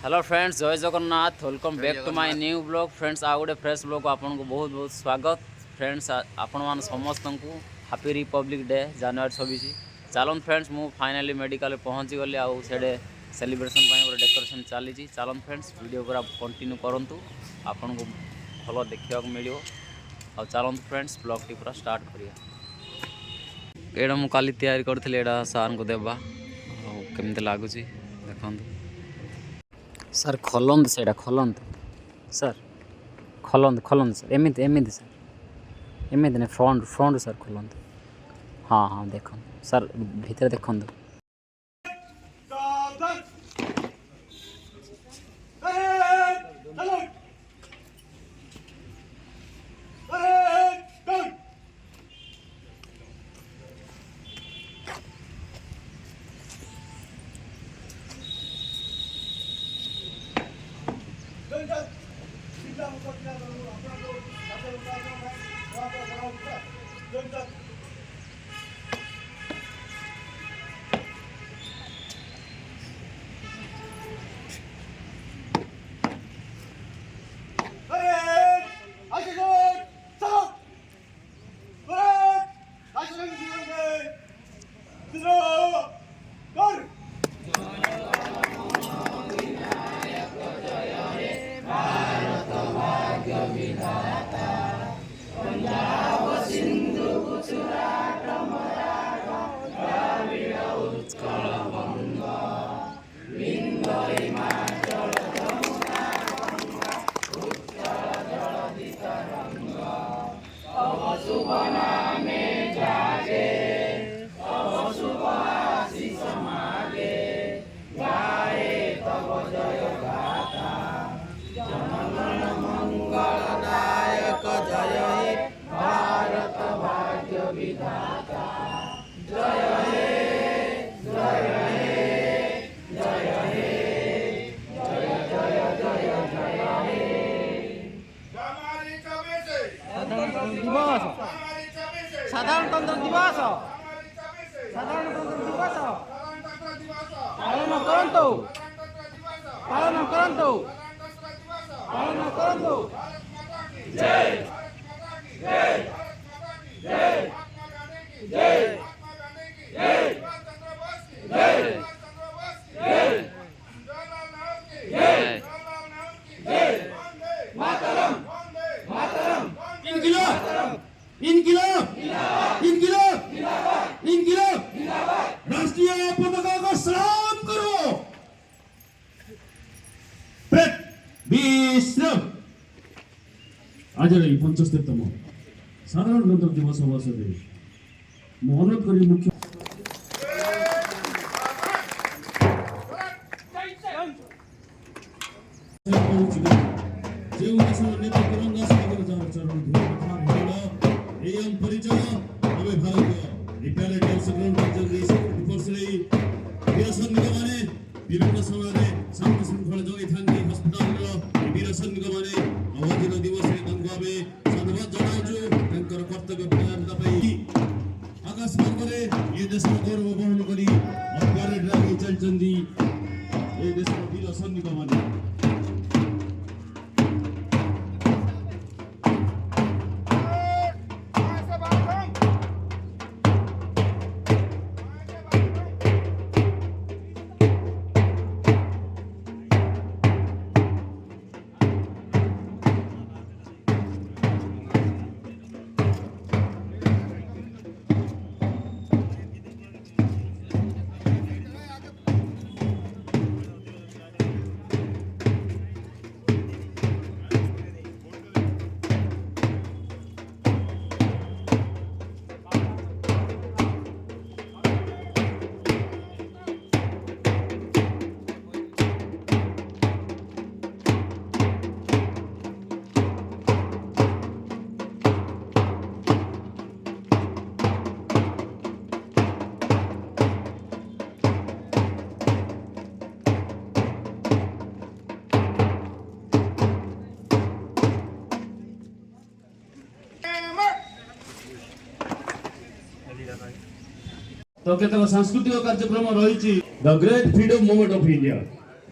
Hello friends, Jai Jagannath. Welcome back to my new blog. Friends आ गोटे fresh blog आपन को बहुत बहुत स्वागत। फ्रेंड्स आपण मान समस्त को हैप्पी रिपब्लिक डे जनवरी 26। चलन फ्रेंड्स मु फाइनाली मेडिकल पहुँची गली आउ सेडे सेलिब्रेशन गोटे डेकोरेशन चली। चलन फ्रेंड्स वीडियो पूरा कंटिन्यू करंतु आपन को भल देखा मिलो। आ चलत फ्रेंड्स ब्लॉग टी पूरा स्टार्ट करिया। एटा मु काली तैयारी करथले एटा सार को देबा केमते लागुची देखंतु। सर खोलंत से सर खोलंत सर एमती सर एमती नहीं फ्रंट सर खोलंत। हाँ हाँ देख सर भीतर देखु। साधारणतंत्र दिवस पालन करंतु जय जय जय जय राष्ट्रीय पताका का सलाम करो। आज 75तम साधारणतंत्र दिवस अवसर अनुरोध करी मुख्य विभिन्न समाज शांति श्रृंखला जोगी थांगी हस्पिटाल वीर सैनिक माने अवधिर दिवस तांको धन्यवाद जनाउछु तांकर कर्तव्य पालन पई आकाश मार्गरे ये देश गौरव वहन करी अपरेट राखी चलचंदी ए देश वीर सैनिक माने। तो केतक सांस्कृतिक कार्यक्रम रही the great freedom movement of India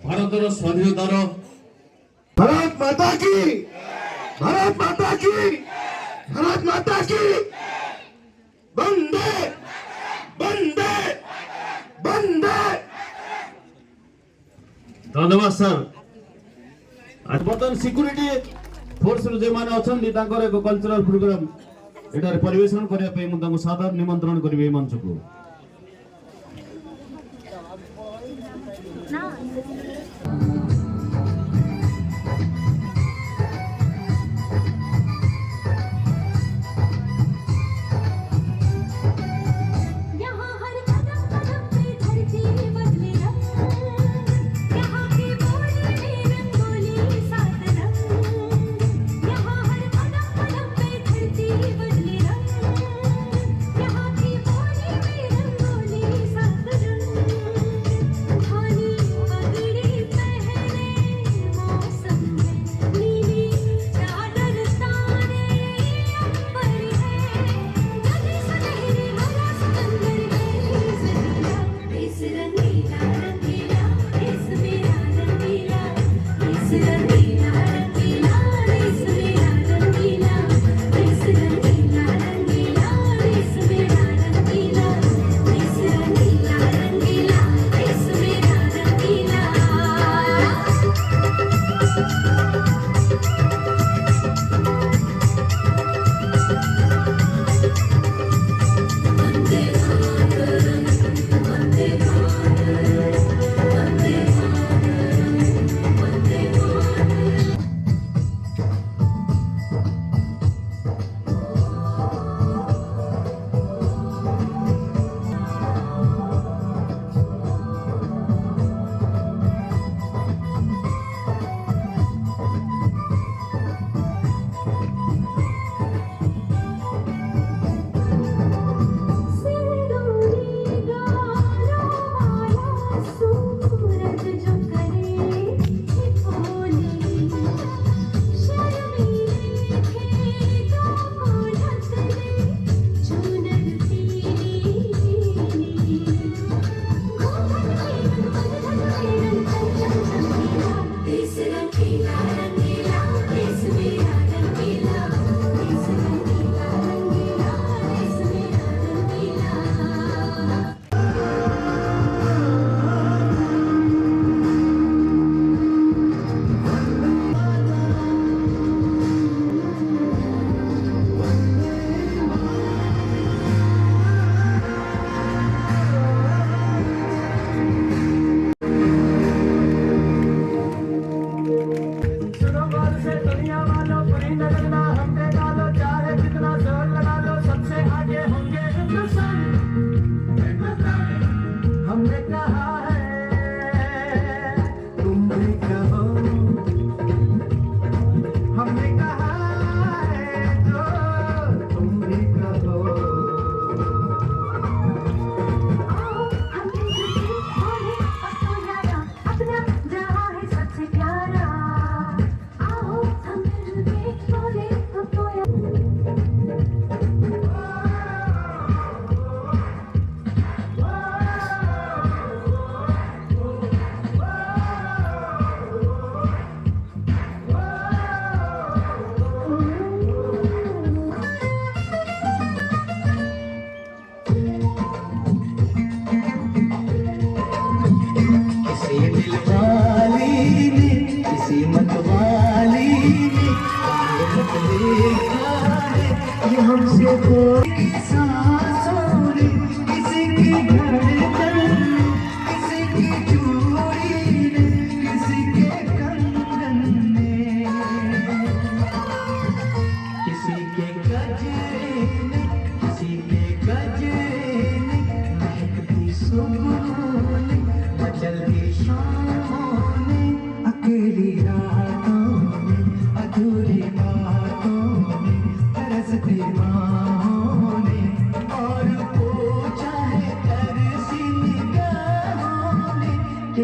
ଭାରତର ସ୍ୱାଧୀନତାର भारत माता की, भारत माता की, भारत माता की, वंदे वंदे वंदे। धन्यवाद सर। बर्तमान सिक्यूरीटी फोर्स जो मैंने अच्छा एक कल्चरल प्रोग्राम एटार परिवेशन करने सादर निमंत्रण करेंगे मंच को।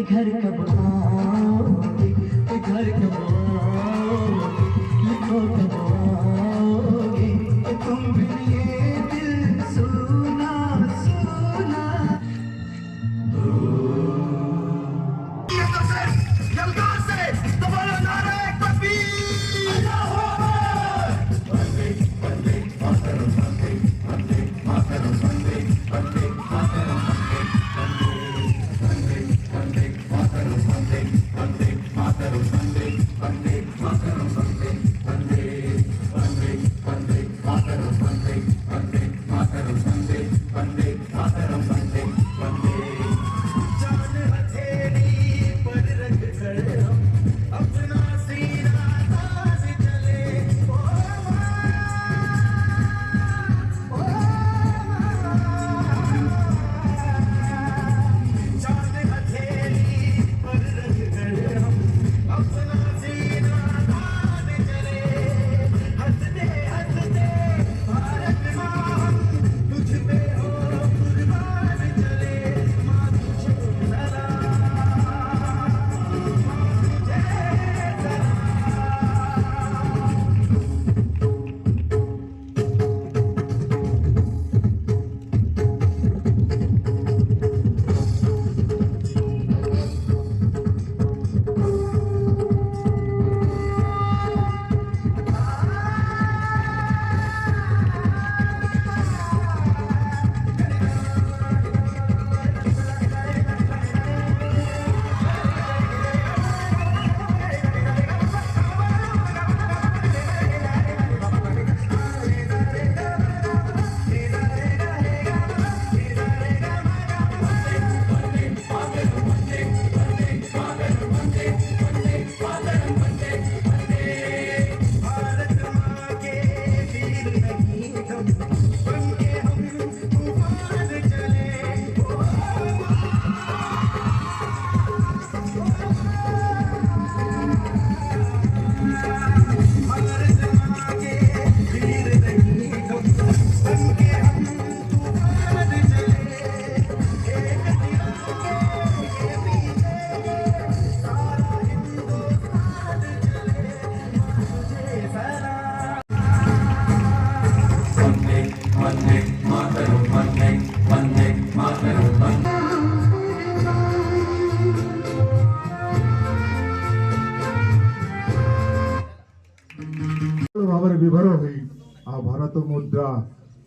घर कब आओगे, घर कब आओगे, लिखो कब आओगे, तुम बिन ये दिल सुना सुना।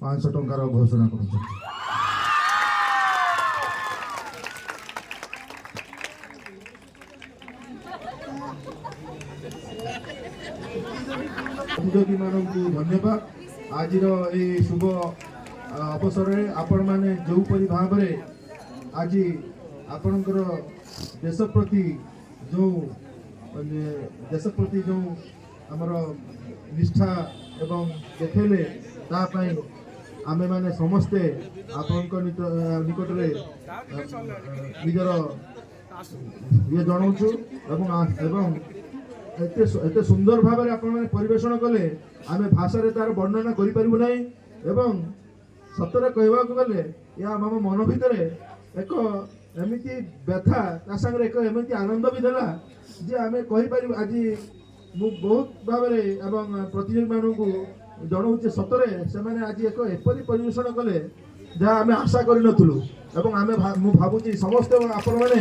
500 ଟଙ୍କାର ଘୋଷଣା କରୁଛନ୍ତି। ପ୍ରତିଯୋଗୀ ମାନଙ୍କୁ ଧନ୍ୟବାଦ। ଆଜିର ଏହି ଶୁଭ ଅବସରରେ ଆପଣମାନେ ଯେଉଁପରି ଭାବରେ ଆଜି ଆପଣଙ୍କର ଦେଶ ପ୍ରତି ଯେଉଁ ଆମର ନିଷ୍ଠା ଏବଂ ଦେଖେଇଲେ ତା ପାଇଁ ଆମେମାନେ ସମସ୍ତେ ଆପଣଙ୍କ ନିକଟରେ ନିଜର ଇଏ ଜଣାଉଛୁ ଏବଂ ଏତେ ସୁନ୍ଦର ଭାବରେ ଆପଣମାନେ ପରିବେଷଣ କଲେ ଆମେ ଭାଷାରେ ତାର ବର୍ଣ୍ଣନା କରିପାରିବୁ ନାହିଁ। ଏବଂ ସତରେ କହିବାକୁ ଗଲେ ଏହା ଆମ ମନ ଭିତରେ ଏକ ଏମିତି ବ୍ୟଥା ତା ସାଙ୍ଗରେ ଏକ ଏମିତି ଆନନ୍ଦ ବି ଦେଲା ଯେ ଆମେ କହିପାରିବୁ। ଆଜି ମୁଁ ବହୁତ ଭାବରେ ଏବଂ ପ୍ରତିଯୋଗୀମାନଙ୍କୁ ଜଣାଉଛି ସତରେ ସେମାନେ ଆଜି ଏକ ଏପରି ପରିବେଷଣ କଲେ ଯାହା ଆମେ ଆଶା କରିନଥିଲୁ। ଏବଂ ମୁଁ ଭାବୁଛି ସମସ୍ତେ ଆପଣମାନେ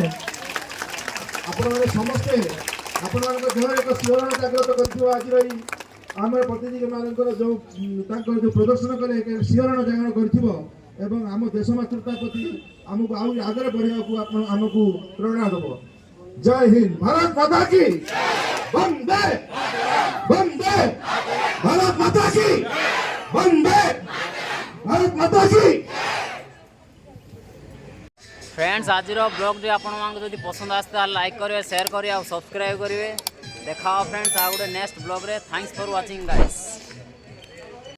ସମସ୍ତେ ଆପଣମାନଙ୍କ ଦେହରେ ଏକ ଶିହରଣ ଜାଗ୍ରତ କରିଥିବ। ଆଜିର ଏଇ ଆମର ପ୍ରତିଯୋଗୀମାନଙ୍କର ତାଙ୍କର ଯେଉଁ ପ୍ରଦର୍ଶନ କଲେ ଏକ ଶିହରଣ ଜାଗ୍ରତ କରିଥିବ ଏବଂ ଆମ ଦେଶ ମାତୃତା ପ୍ରତି ଆମକୁ ଆହୁରି ଆଗରେ ବଢ଼ିବାକୁ ଆମକୁ ପ୍ରେରଣା ଦେବ। ଜୟ ହିନ୍ଦ, ଭାରତ ମାତା କି ବନ୍ଦେ ବନ୍ଦେ, ଭାରତ ମାତା କି ବନ୍ଦେ, ଭାରତ ମାତା की। फ्रेंड्स आज ब्लॉग आपण जब पसंद आसता लाइक करेंगे, शेयर करेंगे और सब्सक्राइब करेंगे। देखा फ्रेंड्स आ गोटे नेक्स्ट ब्लॉग रे। Thanks for watching guys.